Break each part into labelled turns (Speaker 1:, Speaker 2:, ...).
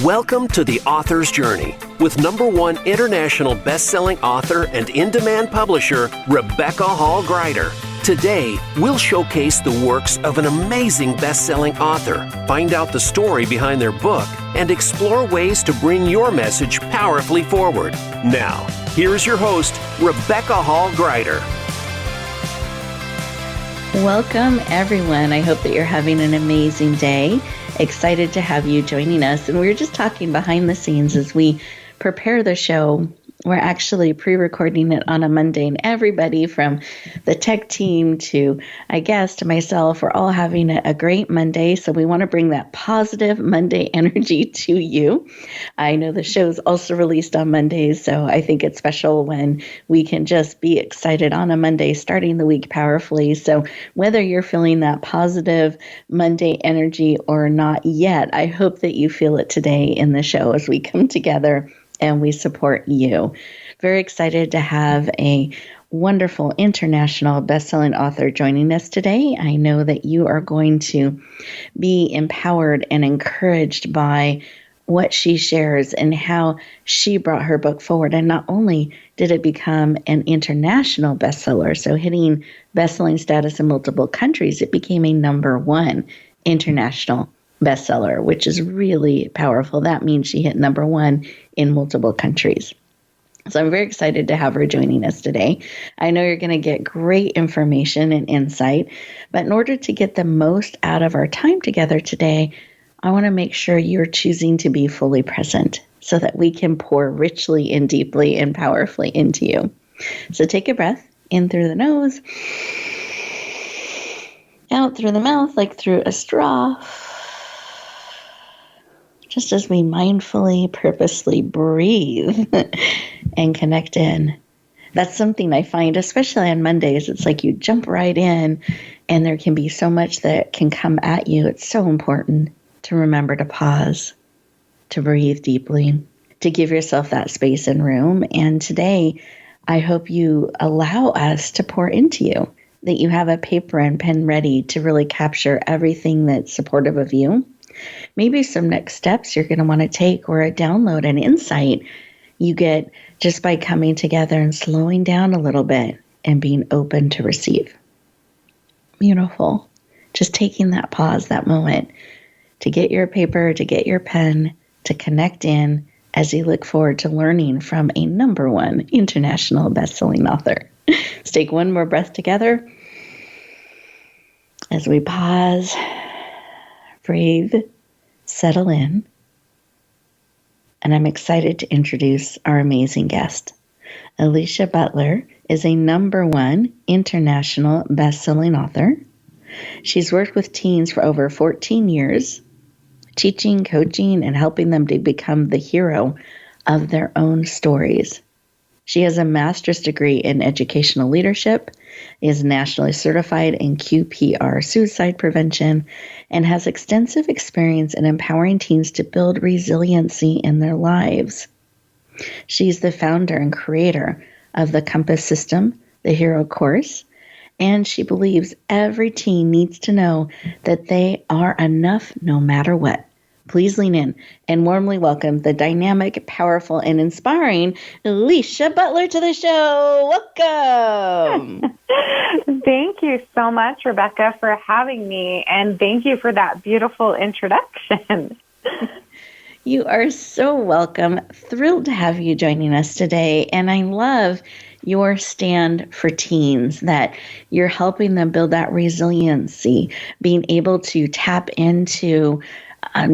Speaker 1: Welcome to The Author's Journey with #1 international best-selling author and in-demand publisher, Rebecca Hall Grider. Today, we'll showcase the works of an amazing best-selling author, find out the story behind their book, and explore ways to bring your message powerfully forward. Now, here's your host, Rebecca Hall Grider.
Speaker 2: Welcome, everyone. I hope that you're having an amazing day. Excited to have you joining us. And we were just talking behind the scenes as we prepare the show. We're actually pre-recording it on a Monday, and everybody from the tech team to, I guess, to myself, we're all having a great Monday. So we want to bring that positive Monday energy to you. I know the show's also released on Mondays, so I think it's special when we can just be excited on a Monday, starting the week powerfully. So whether you're feeling that positive Monday energy or not yet, I hope that you feel it today in the show as we come together and we support you. Very excited to have a wonderful international best-selling author joining us today. I know that you are going to be empowered and encouraged by what she shares and how she brought her book forward. And not only did it become an international bestseller, so hitting best-selling status in multiple countries, it became a #1 international bestseller, which is really powerful. That means she hit #1 in multiple countries. So I'm very excited to have her joining us today. I know you're going to get great information and insight, but in order to get the most out of our time together today, I want to make sure you're choosing to be fully present so that we can pour richly and deeply and powerfully into you. So take a breath in through the nose, out through the mouth like through a straw. Just as we mindfully, purposely breathe and connect in. That's something I find, especially on Mondays. It's like you jump right in and there can be so much that can come at you. It's so important to remember to pause, to breathe deeply, to give yourself that space and room. And today, I hope you allow us to pour into you, that you have a paper and pen ready to really capture everything that's supportive of you. Maybe some next steps you're going to want to take or a download, an insight you get just by coming together and slowing down a little bit and being open to receive. Beautiful. Just taking that pause, that moment to get your paper, to get your pen, to connect in as you look forward to learning from a #1 international best-selling author. Let's take one more breath together as we pause. Breathe, settle in, and I'm excited to introduce our amazing guest. Alicia Butler is a #1 international best-selling author. She's worked with teens for over 14 years, teaching, coaching, and helping them to become the hero of their own stories. She has a master's degree in educational leadership, is nationally certified in QPR suicide prevention, and has extensive experience in empowering teens to build resiliency in their lives. She's the founder and creator of the Compass System, the Hero Course, and she believes every teen needs to know that they are enough no matter what. Please lean in and warmly welcome the dynamic, powerful, and inspiring Alicia Butler to the show. Welcome.
Speaker 3: Thank you so much, Rebecca, for having me, and thank you for that beautiful introduction.
Speaker 2: You are so welcome. Thrilled to have you joining us today, and I love your stand for teens, that you're helping them build that resiliency, being able to tap into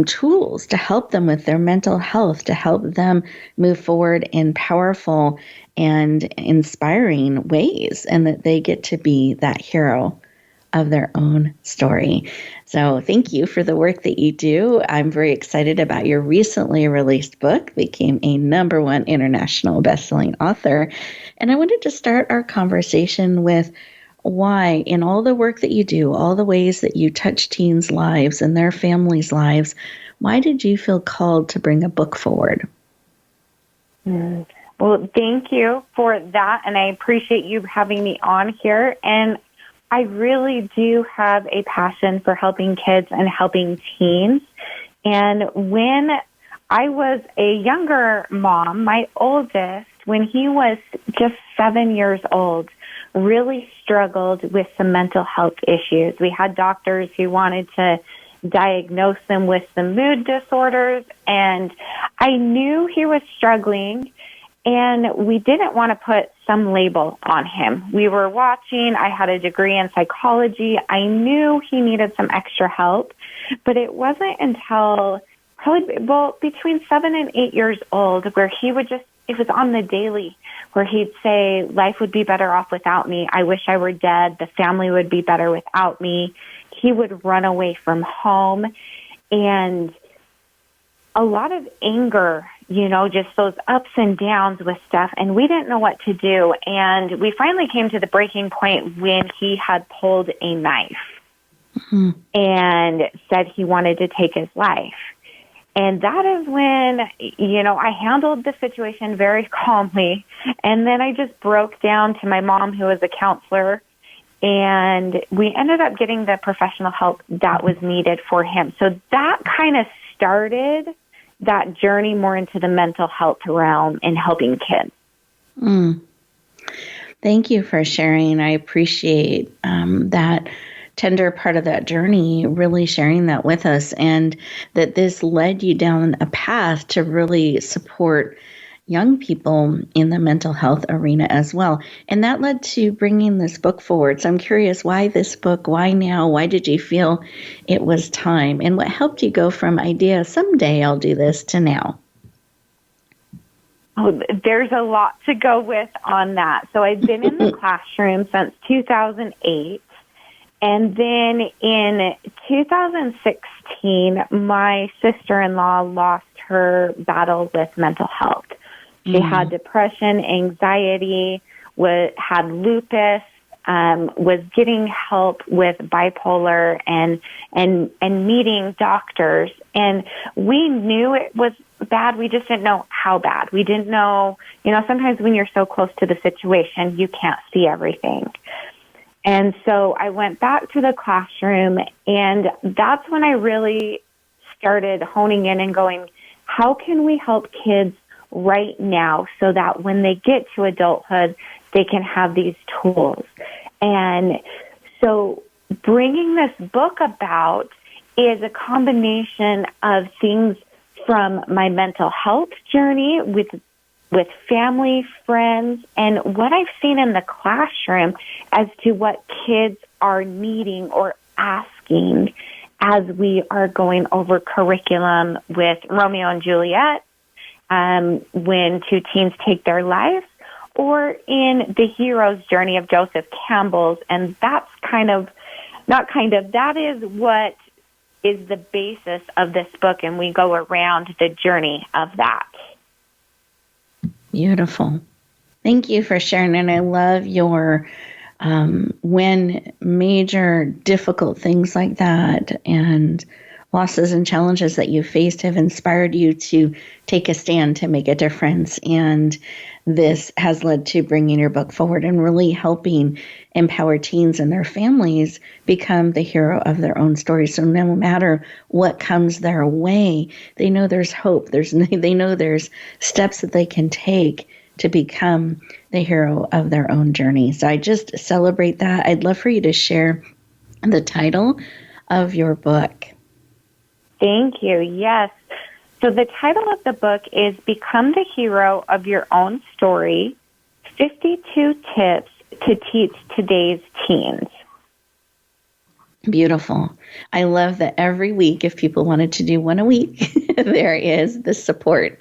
Speaker 2: tools to help them with their mental health, to help them move forward in powerful and inspiring ways, and that they get to be that hero of their own story. So thank you for the work that you do. I'm very excited about your recently released book, became a #1 international bestselling author. And I wanted to start our conversation with why, in all the work that you do, all the ways that you touch teens' lives and their families' lives, why did you feel called to bring a book forward?
Speaker 3: Well, thank you for that, and I appreciate you having me on here. And I really do have a passion for helping kids and helping teens. And when I was a younger mom. My oldest, when he was just 7 years old, really struggled with some mental health issues. We had doctors who wanted to diagnose him with some mood disorders, and I knew he was struggling, and we didn't want to put some label on him. We were watching. I had a degree in psychology. I knew he needed some extra help, but it wasn't until probably, between 7 and 8 years old where he would just, it was on the daily, where he'd say, life would be better off without me. I wish I were dead. The family would be better without me. He would run away from home, and a lot of anger, just those ups and downs with stuff, and we didn't know what to do. And we finally came to the breaking point when he had pulled a knife and said he wanted to take his life. And that is when, I handled the situation very calmly. And then I just broke down to my mom, who was a counselor, and we ended up getting the professional help that was needed for him. So that kind of started that journey more into the mental health realm and helping kids.
Speaker 2: Thank you for sharing. I appreciate that tender part of that journey, really sharing that with us, and that this led you down a path to really support young people in the mental health arena as well. And that led to bringing this book forward. So I'm curious, why this book? Why now? Why did you feel it was time? And what helped you go from idea, someday I'll do this, to now?
Speaker 3: Oh, there's a lot to go with on that. So I've been in the classroom since 2008. And then in 2016, my sister-in-law lost her battle with mental health. She had depression, anxiety, had lupus, was getting help with bipolar and meeting doctors. And we knew it was bad. We just didn't know how bad. We didn't know, sometimes when you're so close to the situation, you can't see everything. And so I went back to the classroom, and that's when I really started honing in and going, how can we help kids right now so that when they get to adulthood, they can have these tools? And so bringing this book about is a combination of things from my mental health journey with family, friends, and what I've seen in the classroom as to what kids are needing or asking as we are going over curriculum with Romeo and Juliet, when two teens take their lives, or in the hero's journey of Joseph Campbell's. And that's that is what is the basis of this book, and we go around the journey of that.
Speaker 2: Beautiful. Thank you for sharing. And I love your when major difficult things like that and losses and challenges that you faced have inspired you to take a stand to make a difference. And this has led to bringing your book forward and really helping empower teens and their families become the hero of their own story. So no matter what comes their way, they know there's hope. They know there's steps that they can take to become the hero of their own journey. So I just celebrate that. I'd love for you to share the title of your book.
Speaker 3: Thank you. Yes. So the title of the book is Become the Hero of Your Own Story, 52 Tips to Teach Today's Teens.
Speaker 2: Beautiful. I love that every week, if people wanted to do one a week, there is the support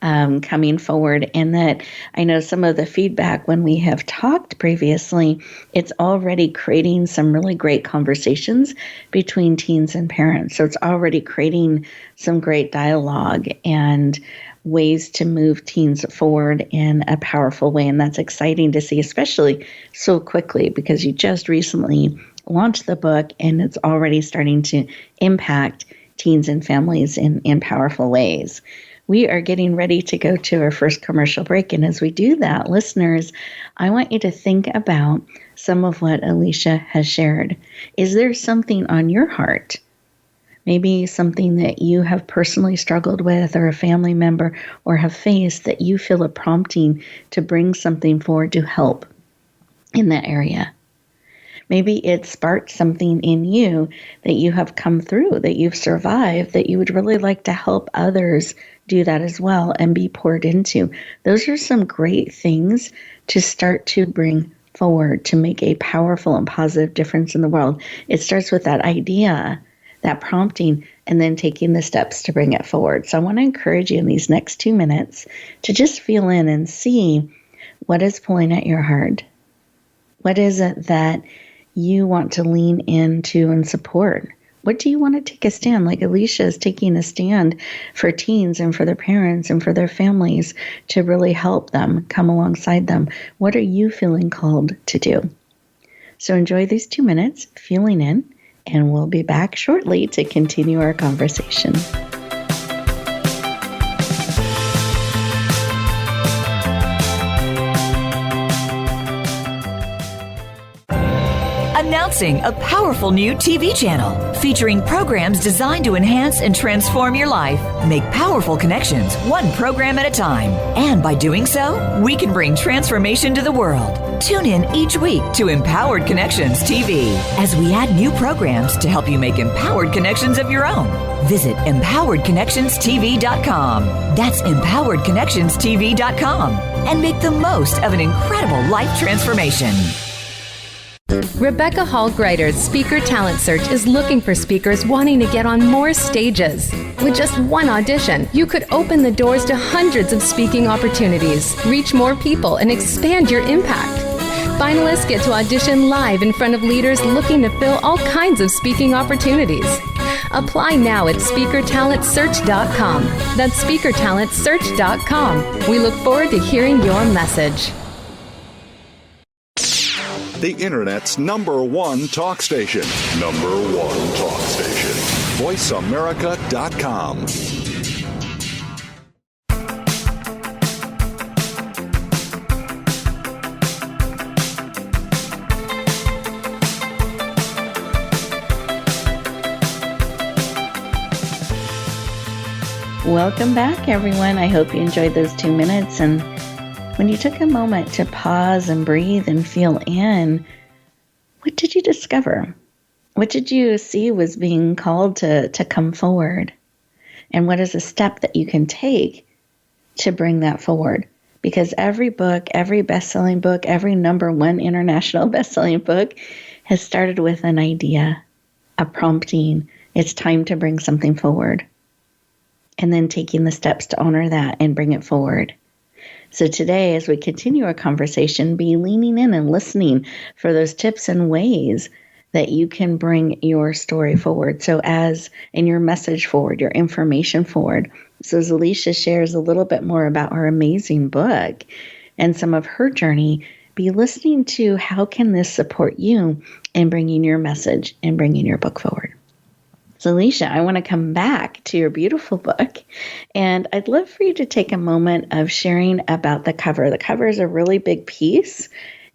Speaker 2: coming forward. And that I know some of the feedback when we have talked previously, it's already creating some really great conversations between teens and parents. So it's already creating some great dialogue and ways to move teens forward in a powerful way. And that's exciting to see, especially so quickly, because you just recently launched the book and it's already starting to impact teens and families in powerful ways. We are getting ready to go to our first commercial break. And as we do that, listeners, I want you to think about some of what Alicia has shared. Is there something on your heart Maybe something that you have personally struggled with or a family member or have faced that you feel a prompting to bring something forward to help in that area. Maybe it sparked something in you that you have come through, that you've survived, that you would really like to help others do that as well and be poured into. Those are some great things to start to bring forward to make a powerful and positive difference in the world. It starts with that idea, that prompting, and then taking the steps to bring it forward. So I want to encourage you in these next 2 minutes to just feel in and see what is pulling at your heart. What is it that you want to lean into and support? What do you want to take a stand? Like Alicia is taking a stand for teens and for their parents and for their families to really help them, come alongside them. What are you feeling called to do? So enjoy these 2 minutes, feeling in, and we'll be back shortly to continue our conversation.
Speaker 4: Announcing a powerful new TV channel featuring programs designed to enhance and transform your life. Make powerful connections, one program at a time. And by doing so, we can bring transformation to the world. Tune in each week to Empowered Connections TV as we add new programs to help you make empowered connections of your own. Visit empoweredconnectionstv.com. That's empoweredconnectionstv.com. And make the most of an incredible life transformation.
Speaker 5: Rebecca Hall Greider's Speaker Talent Search is looking for speakers wanting to get on more stages. With just one audition, you could open the doors to hundreds of speaking opportunities, reach more people, and expand your impact. Finalists get to audition live in front of leaders looking to fill all kinds of speaking opportunities. Apply now at speakertalentsearch.com. That's speakertalentsearch.com. We look forward to hearing your message.
Speaker 6: The Internet's number one talk station. Number one talk station. VoiceAmerica.com.
Speaker 2: Welcome back, everyone. I hope you enjoyed those 2 minutes. And when you took a moment to pause and breathe and feel in, what did you discover? What did you see was being called to come forward? And what is a step that you can take to bring that forward? Because every book, every best-selling book, every number one international best-selling book has started with an idea, a prompting. It's time to bring something forward. And then taking the steps to honor that and bring it forward. So today, as we continue our conversation, be leaning in and listening for those tips and ways that you can bring your story forward. So in your message forward, your information forward. So as Alicia shares a little bit more about her amazing book and some of her journey, be listening to how can this support you in bringing your message and bringing your book forward. So Alicia, I want to come back to your beautiful book, and I'd love for you to take a moment of sharing about the cover. The cover is a really big piece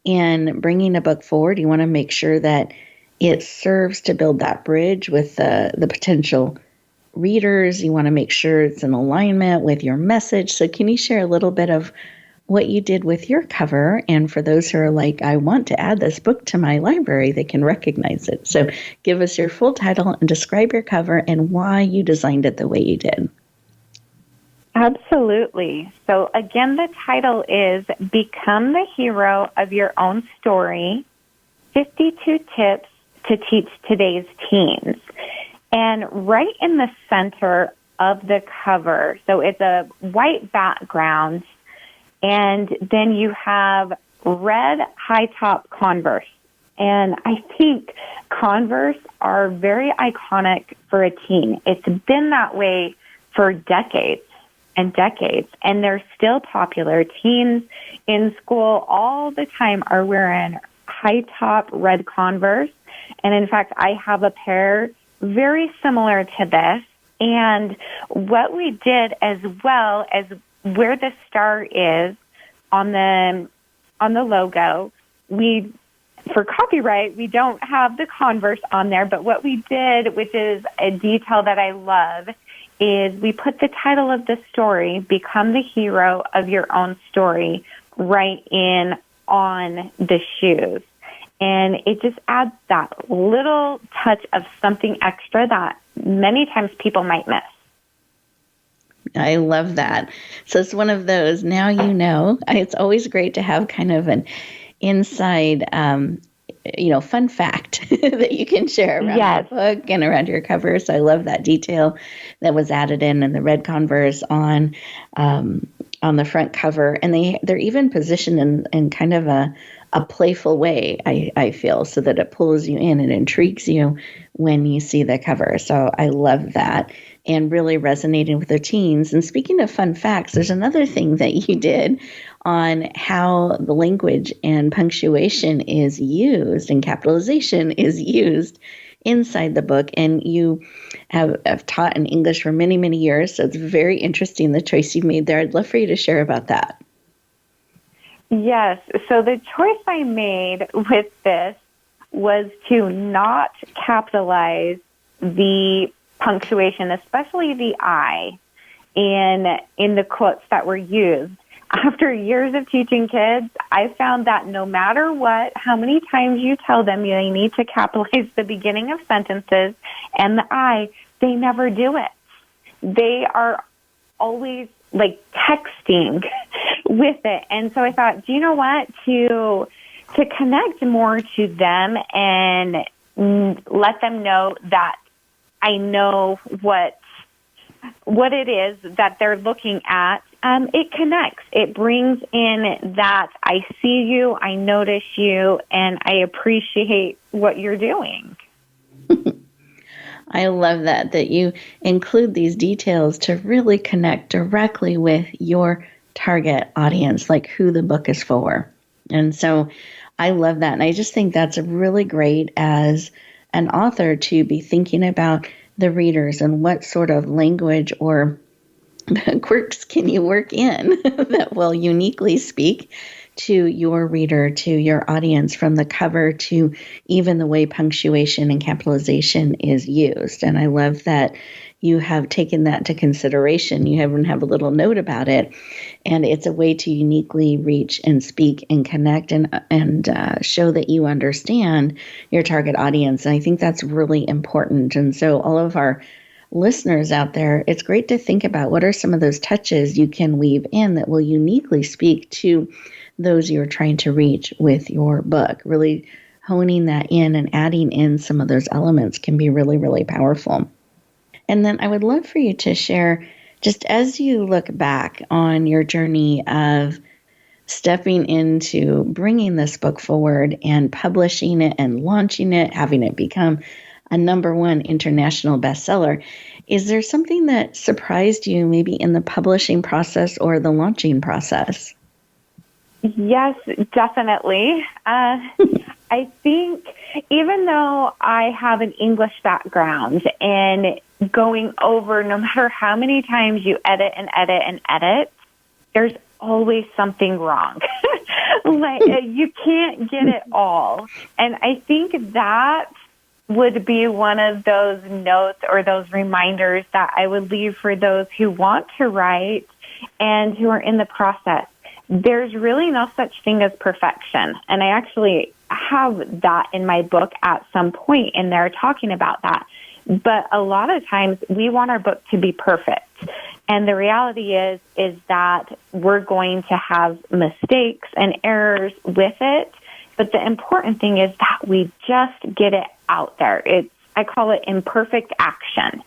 Speaker 2: in bringing a book forward. You want to make sure that it serves to build that bridge with the potential readers. You want to make sure it's in alignment with your message. So can you share a little bit of what you did with your cover? And for those who are like, I want to add this book to my library, they can recognize it. So give us your full title and describe your cover and why you designed it the way you did.
Speaker 3: Absolutely. So again, the title is Become the Hero of Your Own Story, 52 Tips to Teach Today's Teens. And right in the center of the cover, so it's a white background, and then you have red high-top Converse. And I think Converse are very iconic for a teen. It's been that way for decades and decades, and they're still popular. Teens in school all the time are wearing high-top red Converse. And in fact, I have a pair very similar to this. And what we did, as well as where the star is on the logo, we for copyright, we don't have the converse on there, but what we did, which is a detail that I love, is we put the title of the story, Become the Hero of Your Own Story, right in on the shoes. And it just adds that little touch of something extra that many times people might miss.
Speaker 2: I love that. So it's one of those, now you know. It's always great to have kind of an inside, fun fact that you can share around the book and around your cover. So I love that detail that was added in the red Converse on the front cover. And they're even positioned in kind of a playful way, I feel, so that it pulls you in and intrigues you when you see the cover. So I love that, and really resonating with the teens. And speaking of fun facts, there's another thing that you did on how the language and punctuation is used and capitalization is used inside the book. And you have taught in English for many, many years. So it's very interesting, the choice you made there. I'd love for you to share about that.
Speaker 3: Yes. So the choice I made with this was to not capitalize the punctuation, especially the I, in the quotes that were used. After years of teaching kids, I found that no matter what, how many times you tell them they need to capitalize the beginning of sentences and the I, they never do it. They are always like texting with it. And so I thought, do you know what? To connect more to them and let them know that I know what it is that they're looking at, it connects. It brings in that I see you, I notice you, and I appreciate what you're doing.
Speaker 2: I love that you include these details to really connect directly with your target audience, like who the book is for. And so I love that. And I just think that's really great as an author to be thinking about the readers and what sort of language or quirks can you work in that will uniquely speak to your reader, to your audience, from the cover to even the way punctuation and capitalization is used. And I love that you have taken that to consideration. You even have a little note about it. And it's a way to uniquely reach and speak and connect and show that you understand your target audience. And I think that's really important. And so all of our listeners out there, it's great to think about what are some of those touches you can weave in that will uniquely speak to those you're trying to reach with your book. Really honing that in and adding in some of those elements can be really, really powerful. And then I would love for you to share, just as you look back on your journey of stepping into bringing this book forward and publishing it and launching it, having it become a #1 international bestseller, is there something that surprised you maybe in the publishing process or the launching process?
Speaker 3: Yes, definitely. I think even though I have an English background and going over, no matter how many times you edit and edit and edit, there's always something wrong. Like you can't get it all. And I think that would be one of those notes or those reminders that I would leave for those who want to write and who are in the process. There's really no such thing as perfection. And I actually have that in my book at some point in there talking about that. But a lot of times we want our book to be perfect. And the reality is that we're going to have mistakes and errors with it. But the important thing is that we just get it out there. I call it imperfect action.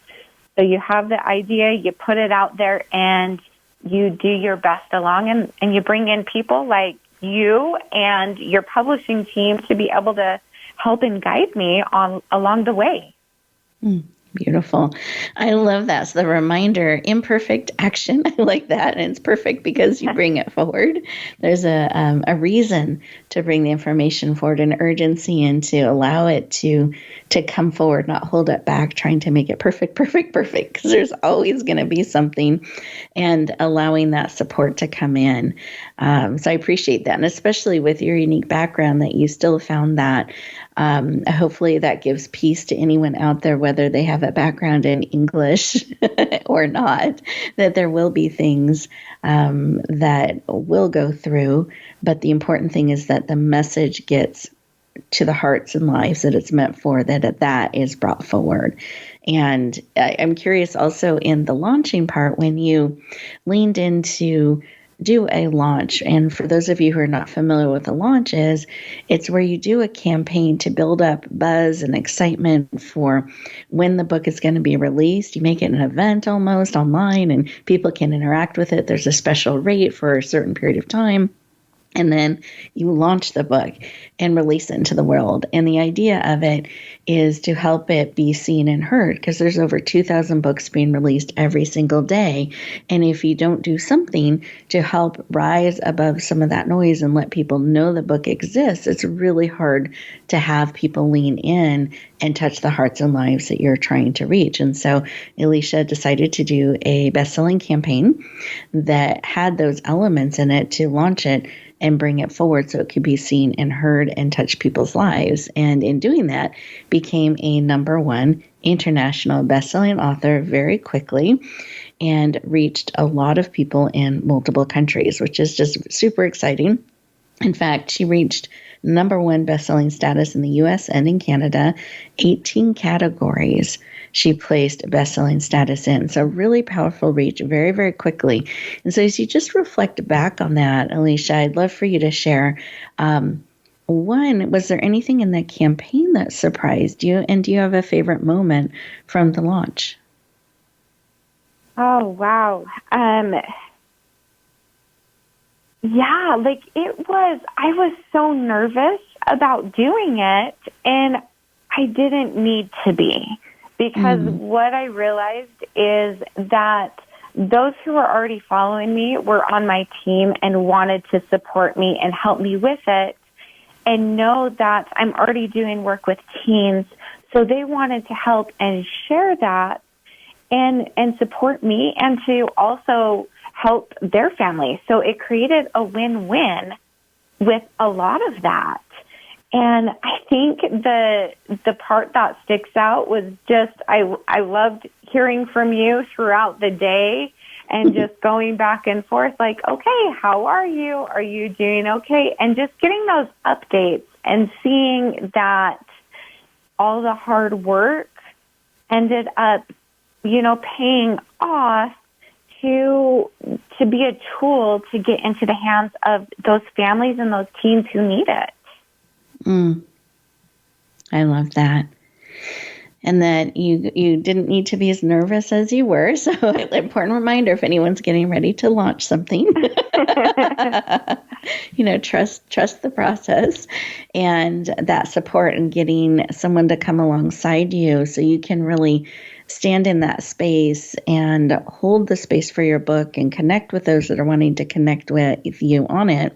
Speaker 3: So you have the idea, you put it out there, and you do your best along, and you bring in people like you and your publishing team to be able to help and guide me along the way.
Speaker 2: Beautiful. I love that. So the reminder, imperfect action. I like that. And it's perfect because you bring it forward. There's a reason to bring the information forward, an urgency, and to allow it to come forward, not hold it back, trying to make it perfect, because there's always going to be something, and allowing that support to come in. So I appreciate that. And especially with your unique background, that you still found that. Hopefully that gives peace to anyone out there, whether they have a background in English or not, that there will be things that will go through. But the important thing is that the message gets to the hearts and lives that it's meant for, that is brought forward. And I'm curious also in the launching part, when you leaned into do a launch. And for those of you who are not familiar with a launch it's where you do a campaign to build up buzz and excitement for when the book is going to be released. You make it an event almost online, and people can interact with it. There's a special rate for a certain period of time. And then you launch the book and release it into the world. And the idea of it is to help it be seen and heard, because there's over 2,000 books being released every single day. And if you don't do something to help rise above some of that noise and let people know the book exists, it's really hard to have people lean in and touch the hearts and lives that you're trying to reach. And so Alicia decided to do a best-selling campaign that had those elements in it to launch it and bring it forward so it could be seen and heard and touch people's lives. And in doing that, became a #1 international best-selling author very quickly, and reached a lot of people in multiple countries, which is just super exciting. In fact, she reached #1 best-selling status in the U.S. and in Canada, 18 categories she placed best-selling status in. So really powerful reach very, very quickly. And so as you just reflect back on that, Alicia, I'd love for you to share, one, was there anything in the campaign that surprised you? And do you have a favorite moment from the launch?
Speaker 3: Oh, wow. Yeah, I was so nervous about doing it, and I didn't need to be. Because what I realized is that those who were already following me were on my team and wanted to support me and help me with it, and know that I'm already doing work with teens. So they wanted to help and share that and support me, and to also help their family. So it created a win-win with a lot of that. And I think the part that sticks out was just, I loved hearing from you throughout the day, and just going back and forth like, okay, how are you? Are you doing okay? And just getting those updates and seeing that all the hard work ended up, paying off to be a tool to get into the hands of those families and those teens who need it.
Speaker 2: I love that. And that you didn't need to be as nervous as you were. So an important reminder, if anyone's getting ready to launch something, trust the process and that support, and getting someone to come alongside you so you can really stand in that space and hold the space for your book and connect with those that are wanting to connect with you on it,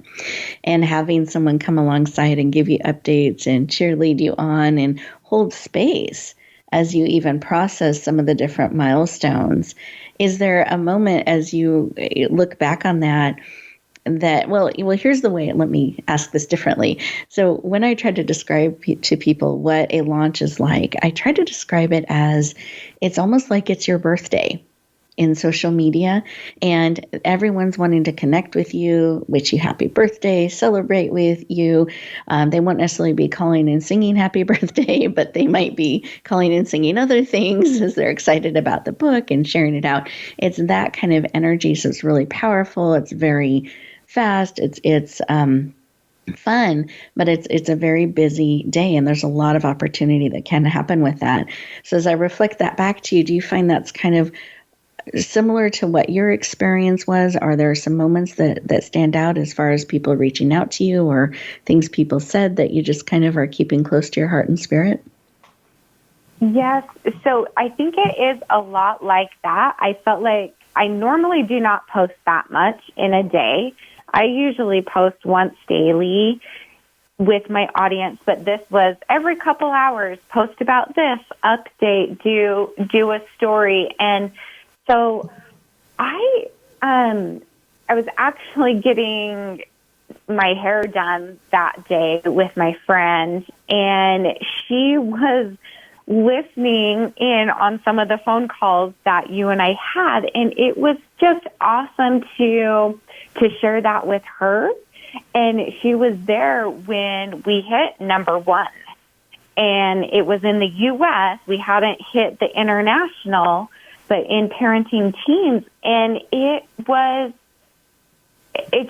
Speaker 2: and having someone come alongside and give you updates and cheerlead you on and hold space as you even process some of the different milestones. Is there a moment as you look back on that, well, here's the way, let me ask this differently. So when I try to describe to people what a launch is like, I try to describe it as it's almost like it's your birthday in social media, and everyone's wanting to connect with you, wish you happy birthday, celebrate with you. They won't necessarily be calling and singing happy birthday, but they might be calling and singing other things as they're excited about the book and sharing it out. It's that kind of energy, so it's really powerful. It's very fast. It's fun, but it's a very busy day, and there's a lot of opportunity that can happen with that. So as I reflect that back to you, do you find that's kind of similar to what your experience was? Are there some moments that stand out as far as people reaching out to you, or things people said that you just kind of are keeping close to your heart and spirit?
Speaker 3: Yes. So I think it is a lot like that. I felt like I normally do not post that much in a day. I usually post once daily with my audience, but this was every couple hours, post about this, update, do a story. And so I was actually getting my hair done that day with my friend, and she was listening in on some of the phone calls that you and I had, and it was just awesome to share that with her. And she was there when we hit number 1, and it was in the U.S. We hadn't hit the international, but in parenting teens, and it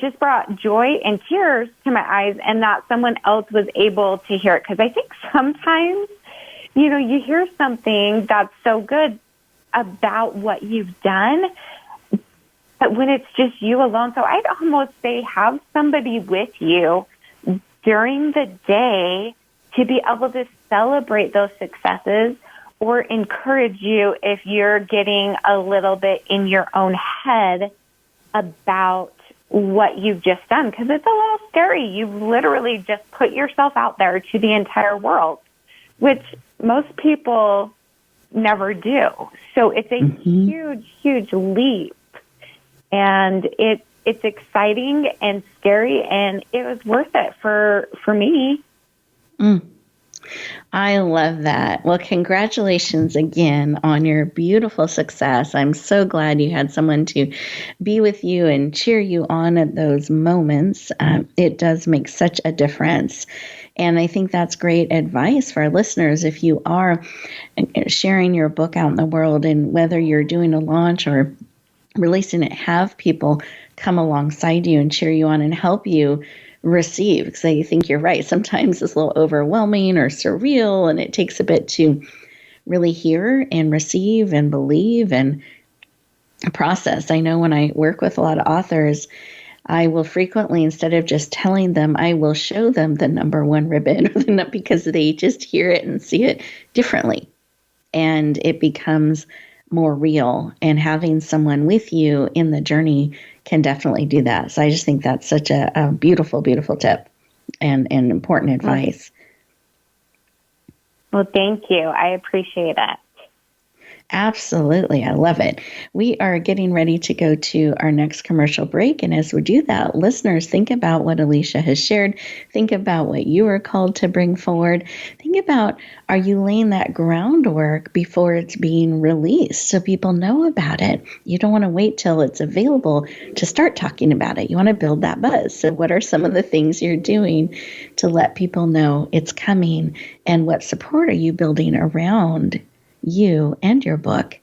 Speaker 3: just brought joy and tears to my eyes, and that someone else was able to hear it. Because I think sometimes, you hear something that's so good about what you've done, but when it's just you alone, so I'd almost say have somebody with you during the day to be able to celebrate those successes or encourage you if you're getting a little bit in your own head about what you've just done, because it's a little scary. You've literally just put yourself out there to the entire world, which most people never do. So it's a huge, huge leap, and it's exciting and scary, and it was worth it for me.
Speaker 2: I love that. Well, congratulations again on your beautiful success. I'm so glad you had someone to be with you and cheer you on at those moments. It does make such a difference. And I think that's great advice for our listeners. If you are sharing your book out in the world, and whether you're doing a launch or releasing it, have people come alongside you and cheer you on and help you receive, because I think you're right. Sometimes it's a little overwhelming or surreal, and it takes a bit to really hear and receive and believe and process. I know when I work with a lot of authors, I will frequently, instead of just telling them, I will show them the number 1 ribbon, because they just hear it and see it differently, and it becomes more real. And having someone with you in the journey can definitely do that. So I just think that's such a beautiful, beautiful tip and important advice.
Speaker 3: Well, thank you. I appreciate it.
Speaker 2: Absolutely. I love it. We are getting ready to go to our next commercial break. And as we do that, listeners, think about what Alicia has shared. Think about what you are called to bring forward. Think about, are you laying that groundwork before it's being released so people know about it? You don't want to wait till it's available to start talking about it. You want to build that buzz. So what are some of the things you're doing to let people know it's coming? And what support are you building around you and your book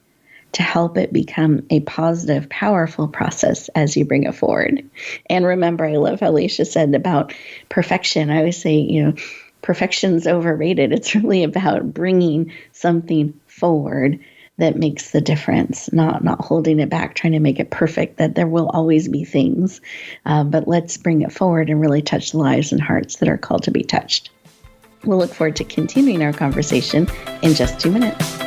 Speaker 2: to help it become a positive, powerful process as you bring it forward? And remember, I love how Alicia said about perfection. I always say, perfection's overrated. It's really about bringing something forward that makes the difference, not holding it back, trying to make it perfect, that there will always be things. But let's bring it forward and really touch the lives and hearts that are called to be touched. We'll look forward to continuing our conversation in just 2 minutes.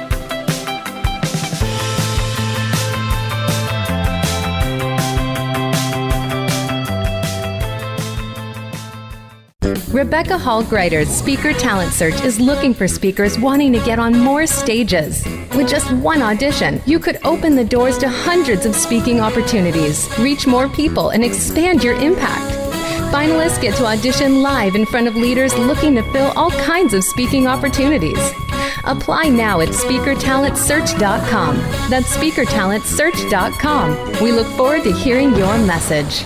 Speaker 5: Rebecca Hall Greider's Speaker Talent Search is looking for speakers wanting to get on more stages. With just one audition, you could open the doors to hundreds of speaking opportunities, reach more people, and expand your impact. Finalists get to audition live in front of leaders looking to fill all kinds of speaking opportunities. Apply now at SpeakerTalentSearch.com. That's SpeakerTalentSearch.com. We look forward to hearing your message.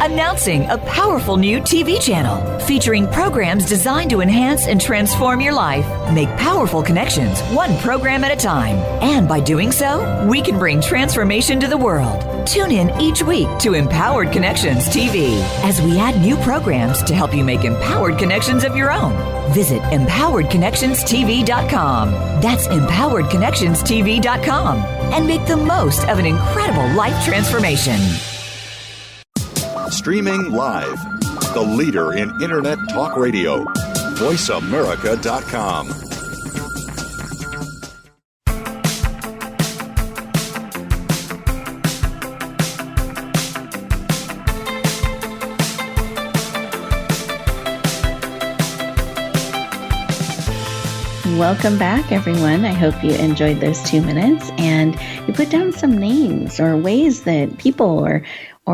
Speaker 4: Announcing a powerful new TV channel featuring programs designed to enhance and transform your life. Make powerful connections, one program at a time. And by doing so, we can bring transformation to the world. Tune in each week to Empowered Connections TV as we add new programs to help you make empowered connections of your own. Visit EmpoweredConnectionsTV.com. That's EmpoweredConnectionsTV.com. And make the most of an incredible life transformation.
Speaker 6: Streaming live, the leader in Internet talk radio. VoiceAmerica.com.
Speaker 2: Welcome back, everyone. I hope you enjoyed those 2 minutes and you put down some names or ways that people or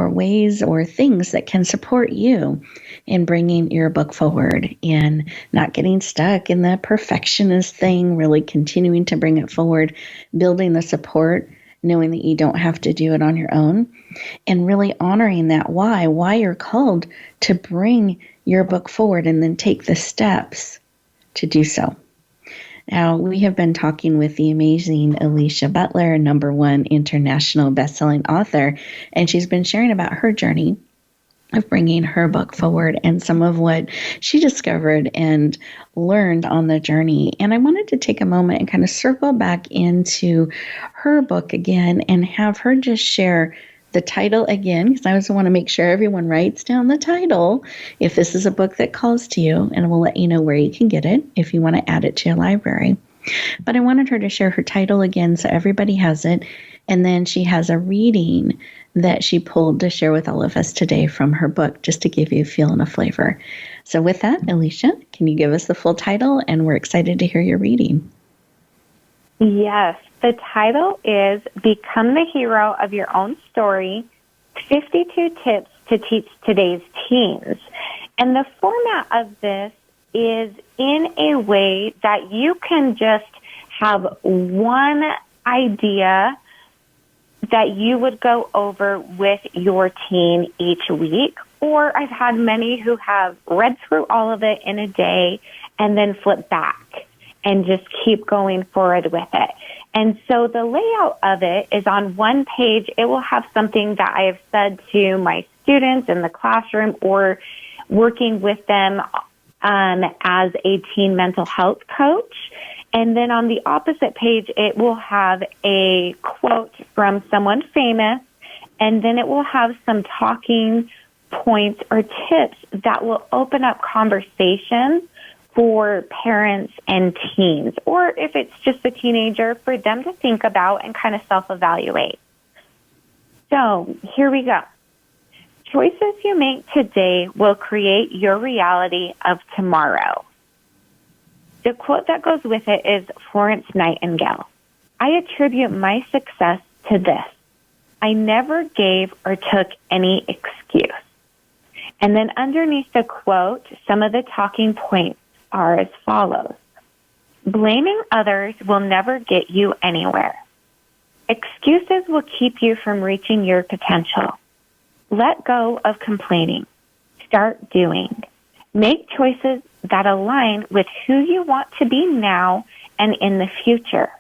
Speaker 2: ways or things that can support you in bringing your book forward and not getting stuck in the perfectionist thing, really continuing to bring it forward, building the support, knowing that you don't have to do it on your own, and really honoring that why you're called to bring your book forward and then take the steps to do so. Now, we have been talking with the amazing Alicia Butler, #1 international best-selling author, and she's been sharing about her journey of bringing her book forward and some of what she discovered and learned on the journey. And I wanted to take a moment and kind of circle back into her book again and have her just share the title again, because I also want to make sure everyone writes down the title if this is a book that calls to you, and we'll let you know where you can get it if you want to add it to your library. But I wanted her to share her title again so everybody has it, and then she has a reading that she pulled to share with all of us today from her book, just to give you a feel and a flavor. So with that, Alicia, can you give us the full title? And we're excited to hear your reading.
Speaker 3: Yes, the title is Become the Hero of Your Own Story, 52 Tips to Teach Today's Teens. And the format of this is in a way that you can just have one idea that you would go over with your teen each week. Or I've had many who have read through all of it in a day and then flip back and just keep going forward with it. And so the layout of it is on one page. It will have something that I have said to my students in the classroom or working with them as a teen mental health coach. And then on the opposite page, it will have a quote from someone famous, and then it will have some talking points or tips that will open up conversations for parents and teens, or if it's just a teenager, for them to think about and kind of self-evaluate. So here we go. Choices you make today will create your reality of tomorrow. The quote that goes with it is Florence Nightingale. I attribute my success to this. I never gave or took any excuse. And then underneath the quote, some of the talking points are as follows. Blaming others will never get you anywhere. Excuses will keep you from reaching your potential. Let go of complaining. Start doing. Make choices that align with who you want to be now and in the future.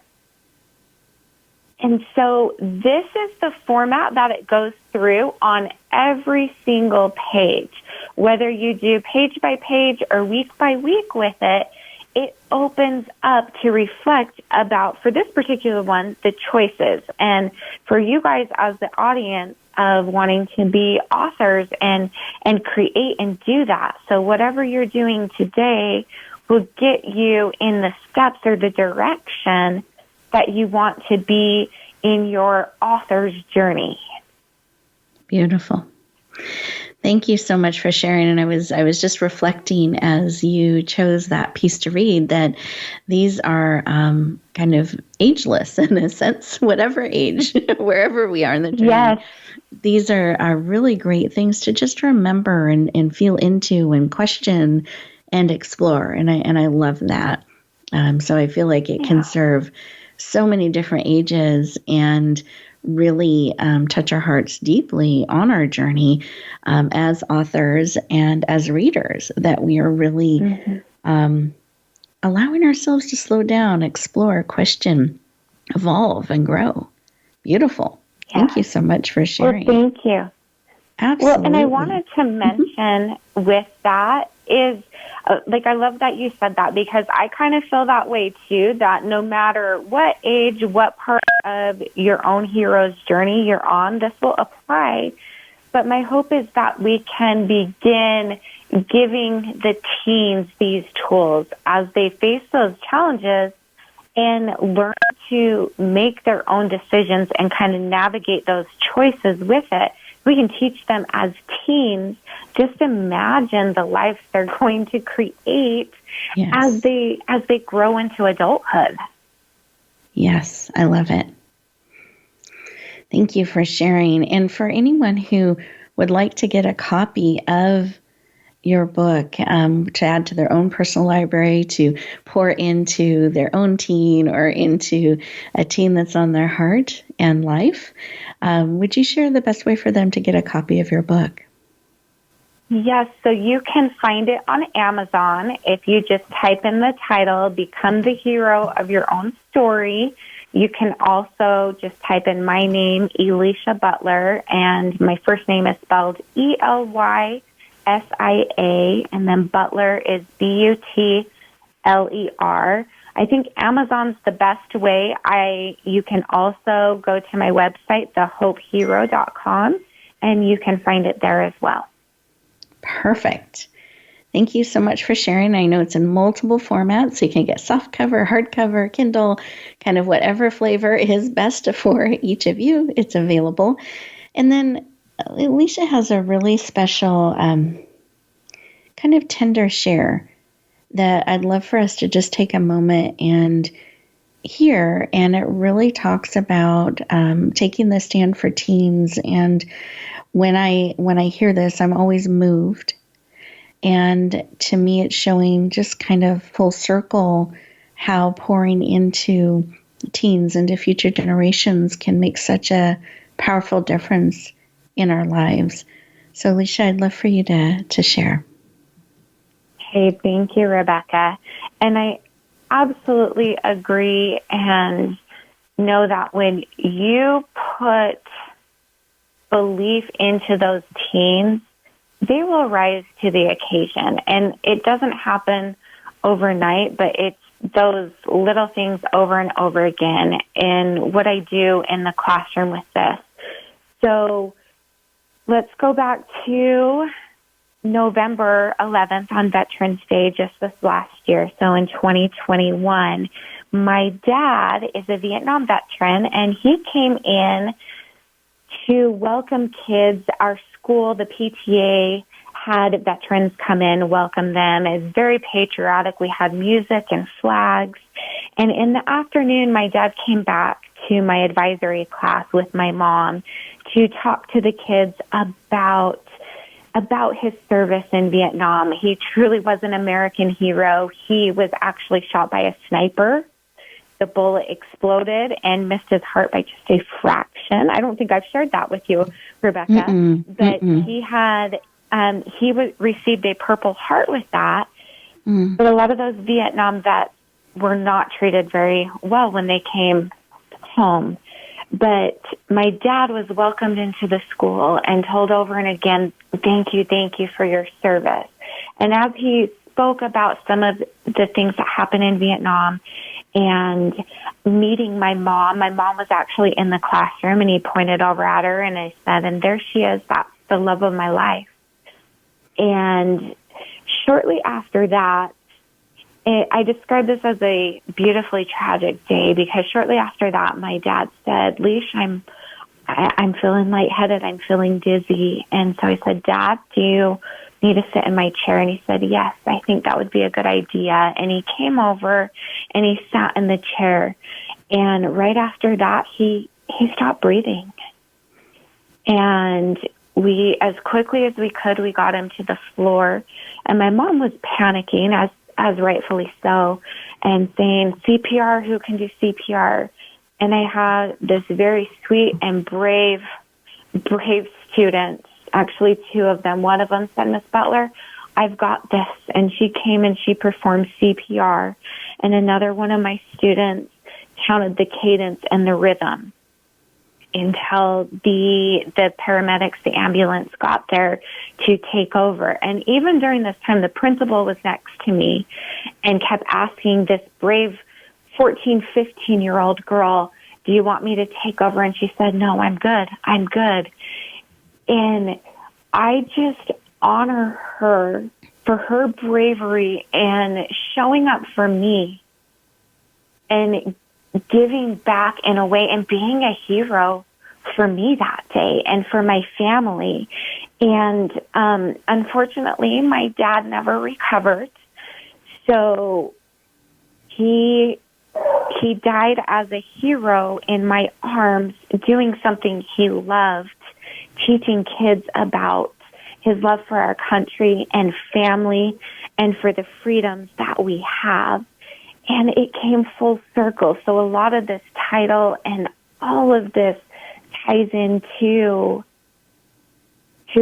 Speaker 3: And so this is the format that it goes through on every single page. Whether you do page by page or week by week with it, it opens up to reflect about, for this particular one, the choices. And for you guys as the audience of wanting to be authors and create and do that. So whatever you're doing today will get you in the steps or the direction that you want to be in your author's journey. Beautiful.
Speaker 2: Thank you so much for sharing. And I was just reflecting as you chose that piece to read that these are kind of ageless in a sense, whatever age, wherever we are in the journey.
Speaker 3: Yes.
Speaker 2: These are really great things to just remember and feel into and question and explore. And I love that. So I feel like it can serve so many different ages and really touch our hearts deeply on our journey as authors and as readers, that we are really allowing ourselves to slow down, explore, question, evolve, and grow. Beautiful. Yeah. Thank you so much for sharing.
Speaker 3: Well, thank you.
Speaker 2: Absolutely.
Speaker 3: Well, and I wanted to mention with that is, I love that you said that, because I kind of feel that way too, that no matter what age, what part of your own hero's journey you're on, this will apply But my hope is that we can begin giving the teens these tools as they face those challenges and learn to make their own decisions and kind of navigate those choices with it. We can teach them as teens, just imagine the lives they're going to create as they grow into adulthood.
Speaker 2: Yes, I love it. Thank you for sharing. And for anyone who would like to get a copy of your book to add to their own personal library, to pour into their own teen or into a teen that's on their heart and life, would you share the best way for them to get a copy of your book?
Speaker 3: Yes, so you can find it on Amazon if you just type in the title, Become the Hero of Your Own Story. You can also just type in my name, Alicia Butler, and my first name is spelled Elysia, and then Butler is Butler. I think Amazon's the best way. You can also go to my website, thehopehero.com, and you can find it there as well.
Speaker 2: Perfect. Thank you so much for sharing. I know it's in multiple formats, so you can get softcover, hardcover, Kindle, kind of whatever flavor is best for each of you. It's available. And then Alicia has a really special kind of tender share that I'd love for us to just take a moment and hear. And it really talks about taking the stand for teens. And when I hear this, I'm always moved. And to me, it's showing just kind of full circle how pouring into teens, into future generations, can make such a powerful difference in our lives. So, Alicia, I'd love for you to share.
Speaker 3: Hey, thank you, Rebecca. And I absolutely agree and know that when you put belief into those teens, they will rise to the occasion. And it doesn't happen overnight, but it's those little things over and over again in what I do in the classroom with this. So let's go back to November 11th on Veterans Day just this last year. So in 2021, my dad is a Vietnam veteran, and he came in to welcome kids. Our school, the PTA, had veterans come in, welcome them. It was very patriotic. We had music and flags. And in the afternoon, my dad came back to my advisory class with my mom to talk to the kids about his service in Vietnam. He truly was an American hero. He was actually shot by a sniper. The bullet exploded and missed his heart by just a fraction. I don't think I've shared that with you, Rebecca. But he had received a Purple Heart with that. But a lot of those Vietnam vets were not treated very well when they came home. But my dad was welcomed into the school and told over and again, thank you for your service. And as he spoke about some of the things that happened in Vietnam and meeting my mom was actually in the classroom, and he pointed over at her and I said, and there she is, that's the love of my life. And shortly after that, I described this as a beautifully tragic day because shortly after that, my dad said, Leash, I'm feeling lightheaded. I'm feeling dizzy. And so I said, Dad, do you need to sit in my chair? And he said, yes, I think that would be a good idea. And he came over and he sat in the chair. And right after that, he stopped breathing. And we, as quickly as we could, we got him to the floor. And my mom was panicking, as rightfully so, and saying, CPR, who can do CPR? And I had this very sweet and brave students, actually two of them. One of them said, Miss Butler, I've got this. And she came and she performed CPR. And another one of my students counted the cadence and the rhythm until the paramedics, the ambulance got there to take over. And even during this time, the principal was next to me and kept asking this brave 14, 15-year-old girl, do you want me to take over? And she said, no, I'm good. And I just honor her for her bravery and showing up for me and giving back in a way and being a hero for me that day and for my family. And unfortunately, my dad never recovered. So he died as a hero in my arms, doing something he loved, teaching kids about his love for our country and family and for the freedoms that we have. And it came full circle. So a lot of this title and all of this ties into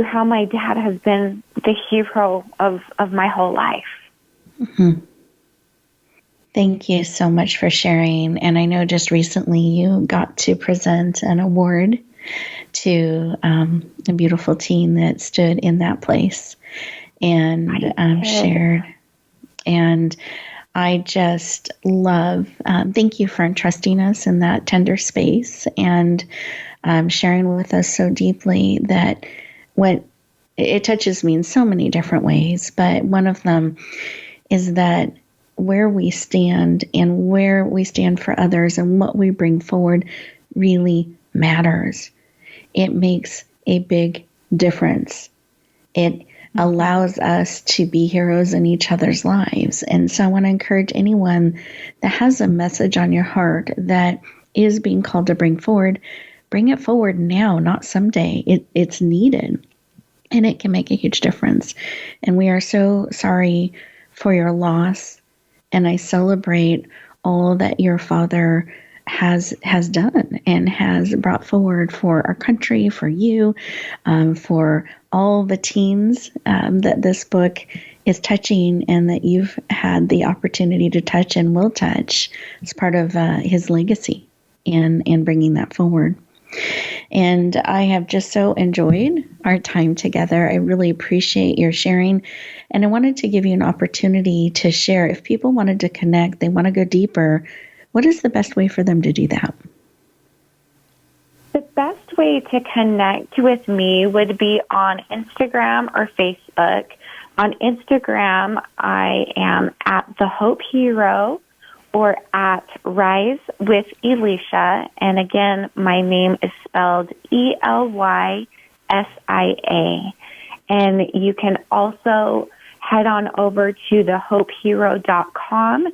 Speaker 3: how my dad has been the hero of my whole life.
Speaker 2: Mm-hmm. Thank you so much for sharing. And I know just recently you got to present an award to a beautiful teen that stood in that place and shared. And I just love, thank you for entrusting us in that tender space and sharing with us so deeply that what it touches me in so many different ways. But one of them is that where we stand and where we stand for others and what we bring forward really matters. It makes a big difference. It allows us to be heroes in each other's lives. And so I want to encourage anyone that has a message on your heart that is being called to bring it forward now, not someday. It's needed, and it can make a huge difference. And we are so sorry for your loss. And I celebrate all that your father has done and has brought forward for our country, for you, for all the teens that this book is touching and that you've had the opportunity to touch and will touch. It's part of his legacy in bringing that forward. And I have just so enjoyed our time together. I really appreciate your sharing. And I wanted to give you an opportunity to share. If people wanted to connect, they want to go deeper, what is the best way for them to do that?
Speaker 3: The best way to connect with me would be on Instagram or Facebook. On Instagram, I am at The Hope Hero or at Rise with Alicia. And again, my name is spelled Elysia. And you can also head on over to thehopehero.com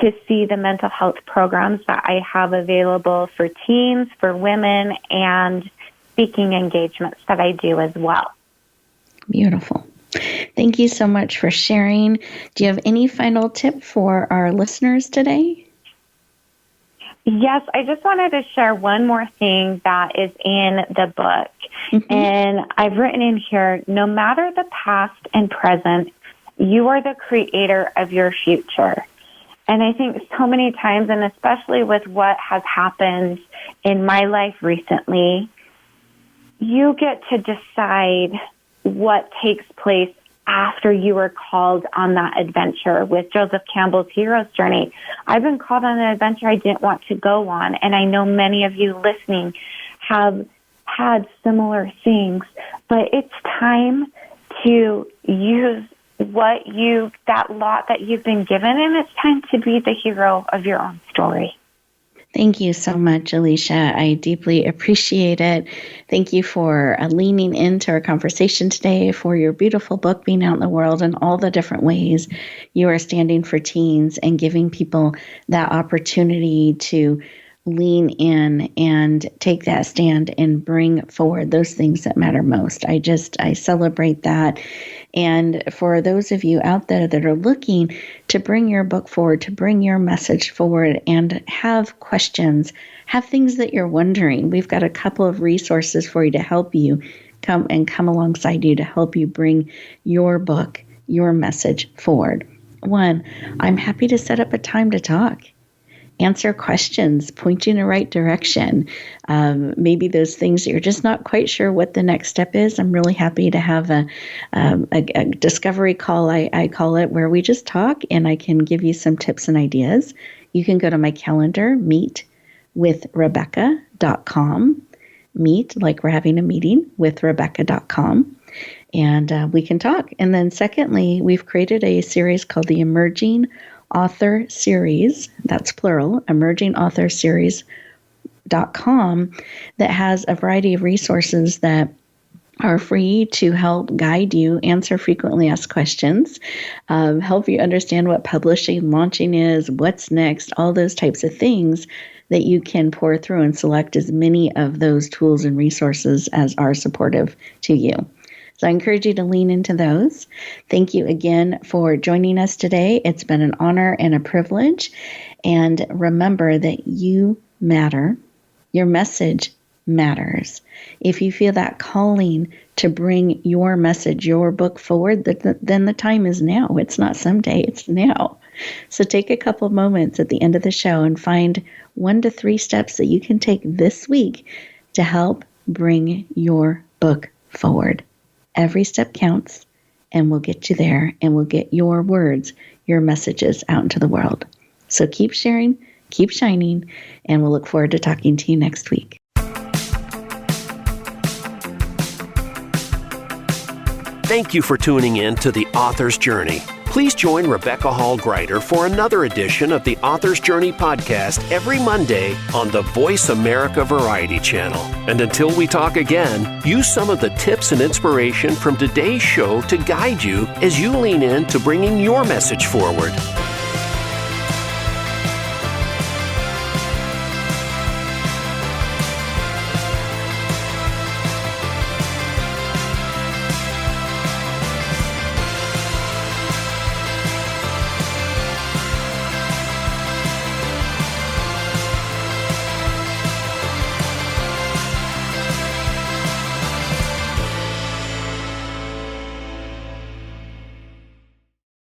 Speaker 3: to see the mental health programs that I have available for teens, for women, and speaking engagements that I do as well.
Speaker 2: Beautiful. Thank you so much for sharing. Do you have any final tip for our listeners today?
Speaker 3: Yes, I just wanted to share one more thing that is in the book. Mm-hmm. And I've written in here, no matter the past and present, you are the creator of your future. And I think so many times, and especially with what has happened in my life recently, you get to decide what takes place after you were called on that adventure. With Joseph Campbell's hero's journey, I've been called on an adventure I didn't want to go on, and I know many of you listening have had similar things, but it's time to use that lot that you've been given, and it's time to be the hero of your own story.
Speaker 2: Thank you so much, Alicia. I deeply appreciate it. Thank you for leaning into our conversation today, for your beautiful book being out in the world and all the different ways you are standing for teens and giving people that opportunity to lean in and take that stand and bring forward those things that matter most. I celebrate that. And for those of you out there that are looking to bring your book forward, to bring your message forward and have questions, have things that you're wondering, we've got a couple of resources for you to help you come alongside you to help you bring your book, your message forward. One, I'm happy to set up a time to talk. Answer questions, point you in the right direction. Maybe those things that you're just not quite sure what the next step is. I'm really happy to have a discovery call, I call it, where we just talk and I can give you some tips and ideas. You can go to my calendar, meetwithrebecca.com. meet, like we're having a meeting with Rebecca.com, and we can talk. And then secondly, we've created a series called the Emerging Author Series. That's plural, Emerging Author Series.com, that has a variety of resources that are free to help guide you, answer frequently asked questions, help you understand what publishing, launching is, what's next, all those types of things that you can pour through and select as many of those tools and resources as are supportive to you. So I encourage you to lean into those. Thank you again for joining us today. It's been an honor and a privilege. And remember that you matter. Your message matters. If you feel that calling to bring your message, your book forward, then the time is now. It's not someday, it's now. So take a couple moments at the end of the show and find 1 to 3 steps that you can take this week to help bring your book forward. Every step counts, and we'll get you there, and we'll get your words, your messages out into the world. So keep sharing, keep shining, and we'll look forward to talking to you next week.
Speaker 1: Thank you for tuning in to The Author's Journey. Please join Rebecca Hall-Greider for another edition of the Author's Journey podcast every Monday on the Voice America Variety Channel. And until we talk again, use some of the tips and inspiration from today's show to guide you as you lean in to bringing your message forward.